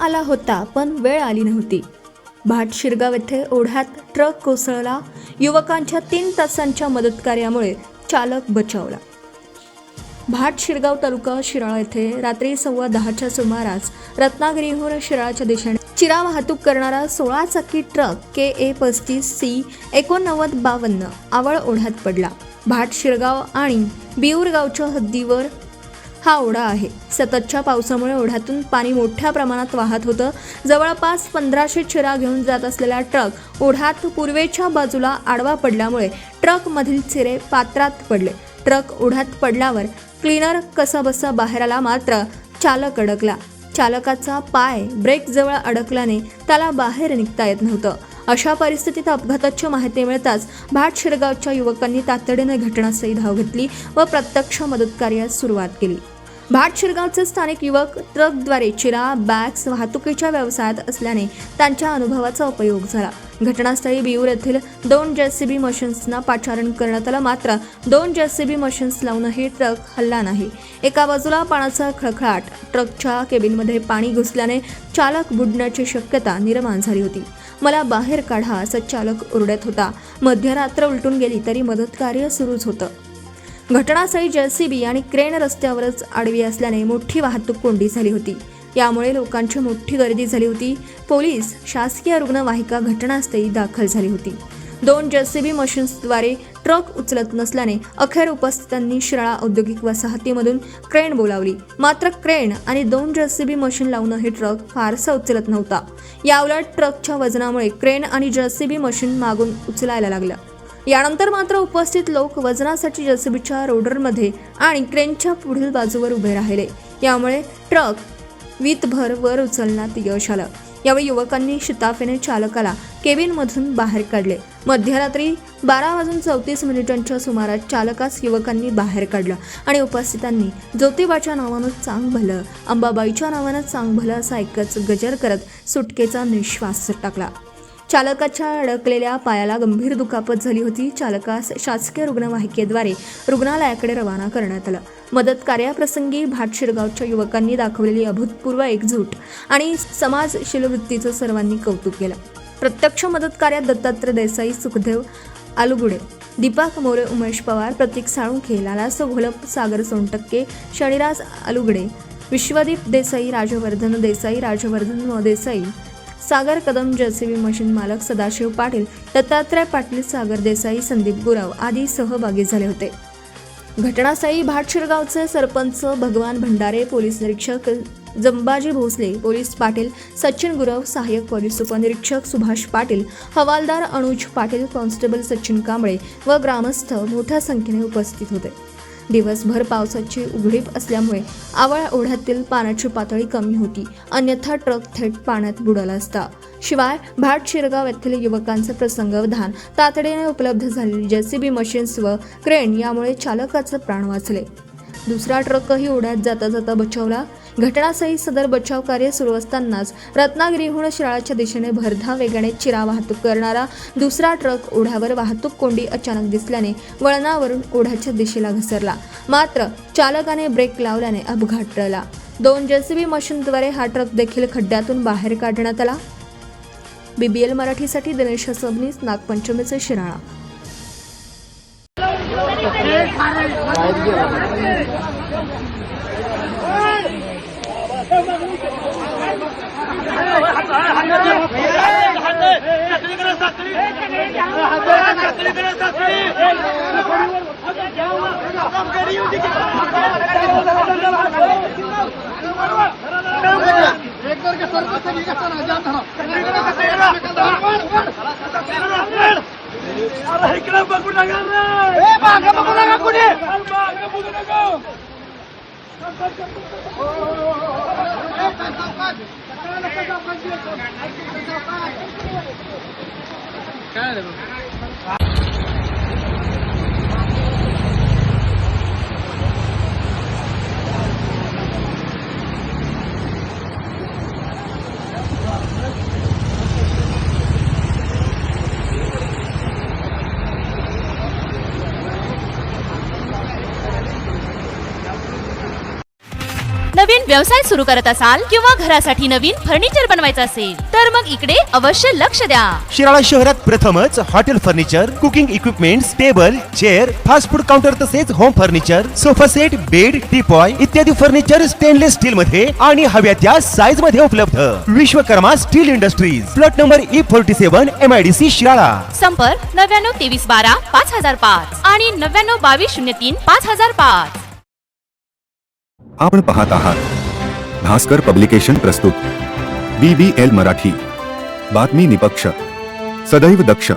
आला होता पण वेळ आली नव्हती। भाट शिरगाव येथे ओढ्यात ट्रक कोसळला। युवकांच्या 3 तासांच्या मदतकार्यामुळे चालक बचावला। भाट शिरगाव तालुका शिराळा येथे रात्री 10:15च्या सुमारास रत्नागिरीहून शिराळाच्या दिशेने चिरा वाहतूक करणारा 16 चाकी ट्रक KA 35C 8952 आवळ ओढ्यात पडला। भाट शिरगाव आणि बिऊर गावच्या हद्दीवर हा ओढा आहे। सततच्या पावसामुळे ओढ्यातून पाणी मोठ्या प्रमाणात वाहत होतं। जवळपास 1500 चिरा घेऊन जात असलेला ट्रक ओढ्यात पूर्वेच्या बाजूला आडवा पडल्यामुळे ट्रक मधील चिरे पात्रात पडले। ट्रक ओढ्यात पडल्यावर क्लीनर कसाबसा बाहेर आला, मात्र चालक अडकला। चालकाचा पाय ब्रेक जवळ अडकल्याने त्याला बाहेर निघता येत नव्हतं। अशा परिस्थितीत अपघाताची माहिती मिळताच भाट शिरगावच्या युवकांनी तातडीने घटनास्थळी धाव घेतली व प्रत्यक्ष मदतकार्यास सुरुवात केली। भाट शिरगावचे स्थानिक युवक ट्रकद्वारे चिरा बॅग्स वाहतुकीच्या व्यवसायात असल्याने त्यांच्या अनुभवाचा उपयोग झाला। घटनास्थळी बिऊर येथील 2 JCB मशीन्सना पाचारण करण्यात आलं, मात्र 2 JCB मशीन्स लावूनही ट्रक हलला नाही। एका बाजूला पाण्याचा खळखळाट, ट्रकच्या केबिनमध्ये पाणी घुसल्याने चालक बुडण्याची शक्यता निर्माण झाली होती। मला बाहेर काढा असं चालक ओरडत होता। मध्यरात्र उलटून गेली तरी मदतकार्य सुरूच होतं। घटनास्थळी JCB आणि क्रेन रस्त्यावरच आडवी असल्याने मोठी वाहतूक कोंडी झाली होती। यामुळे लोकांची मोठी गर्दी झाली होती। पोलीस, शासकीय रुग्णवाहिका घटनास्थळी दाखल झाली होती। 2 JCB मशीन्सद्वारे ट्रक उचलत नसल्याने अखेर उपस्थितांनी शिराळा औद्योगिक वसाहतीमधून क्रेन बोलावली, मात्र क्रेन आणि 2 JCB मशीन लावूनही ट्रक फारसा उचलत नव्हता। याउलट ट्रकच्या वजनामुळे क्रेन आणि JCB मशीन मागून उचलायला लागलं। यानंतर मात्र उपस्थित लोक वजनासाठी JCBच्या रोडरमध्ये आणि क्रेनच्या पुढील बाजूवर उभे राहिले। यामुळे ट्रक वीतभर वर उचलण्यात यश आलं। यावेळी युवकांनी शिताफेने चालकाला केबिनमधून बाहेर काढले। मध्यरात्री 12:34 सुमारास चालकास युवकांनी बाहेर काढलं आणि उपस्थितांनी ज्योतिबाच्या नावानं चांग भलं, अंबाबाईच्या नावानं चांग भलं असा एकच गजर करत सुटकेचा निश्वास टाकला। चालकाच्या अडकलेल्या पायाला गंभीर दुखापत झाली होती। चालकास शासकीय रुग्णवाहिकेद्वारे रुग्णालयाकडे रवाना करण्यात आलं। मदत कार्याप्रसंगी भाट शिरगावच्या युवकांनी दाखवलेली अभूतपूर्व एकजूट आणि समाजशील वृत्तीचं सर्वांनी कौतुक केलं। प्रत्यक्ष मदत कार्यात दत्तात्रय देसाई, सुखदेव आलुगुडे, दीपक मोरे, उमेश पवार, प्रतीक साळुंखे, लालास घोलप, सागर सोनटक्के, शनिराज आलुगडे, विश्वदीप देसाई, राजवर्धन देसाई, राजवर्धन देसाई, सागर कदम, JCB मशीन मालक सदाशिव पाटील, दत्तात्रय पाटील, सागर देसाई, संदीप गुराव आदी सहभागी झाले होते। घटनास्थळी भाट शिरगावचे सरपंच भगवान भंडारे, पोलीस निरीक्षक जंबाजी भोसले, पोलीस पाटील सचिन गुरव, सहाय्यक पोलीस उपनिरीक्षक सुभाष पाटील, हवालदार अनुज पाटील, कॉन्स्टेबल सचिन कांबळे व ग्रामस्थ मोठ्या संख्येने उपस्थित होते। दिवसभर पावसाची उघडीप असल्यामुळे आवळ ओढ्यातील पाण्याची पातळी कमी होती, अन्यथा ट्रक थेट पाण्यात बुडाला असता। शिवाय भाट शिरगाव येथील युवकांचे प्रसंगावधान, तातडीने उपलब्ध झालेली JCB मशीन्स व क्रेन यामुळे चालकाचे प्राण वाचले। दुसरा ट्रकही ओढ्यात जाता जाता बचावला। घटनास्थळी सदर बचाव कार्य सुरू असतानाच रत्नागिरीहून शिराळाच्या दिशेने भरधाव वेगाने चिरा वाहतूक करणारा दुसरा ट्रक ओढ्यावर वाहतूक कोंडी अचानक दिसल्याने वळणावरून ओढ्याच्या दिशेला घसरला, मात्र चालकाने ब्रेक लावल्याने अपघात टळला। 2 JCB मशीनद्वारे हा ट्रक देखील खड्ड्यातून बाहेर काढण्यात आला। BBL मराठीसाठी दिनेश सबनीस, नागपंचमीचे शिराळा। नवीन व्यवसाय सुरू करत असाल किंवा घरासाठी नवीन फर्निचर बनवायचं असेल तर मग इकडे अवश्य लक्ष द्या. शिराळा शहरात प्रथमच hotel furniture, cooking equipments, table, chair, fast food counter तसेच home furniture, sofa set, bed, teapoy इत्यादी फर्निचर स्टेनलेस स्टील मध्ये आणि हव्या त्या साईज मध्ये उपलब्ध. Vishwakarma steel industries, plot number E47, MIDC Shirala. संपर्क 992312 5005 आणि 992203 5005. आपण पाहत आहात भास्कर पब्लिकेशन प्रस्तुत BBL मराठी, बातमी निपक्ष, सदैव दक्ष.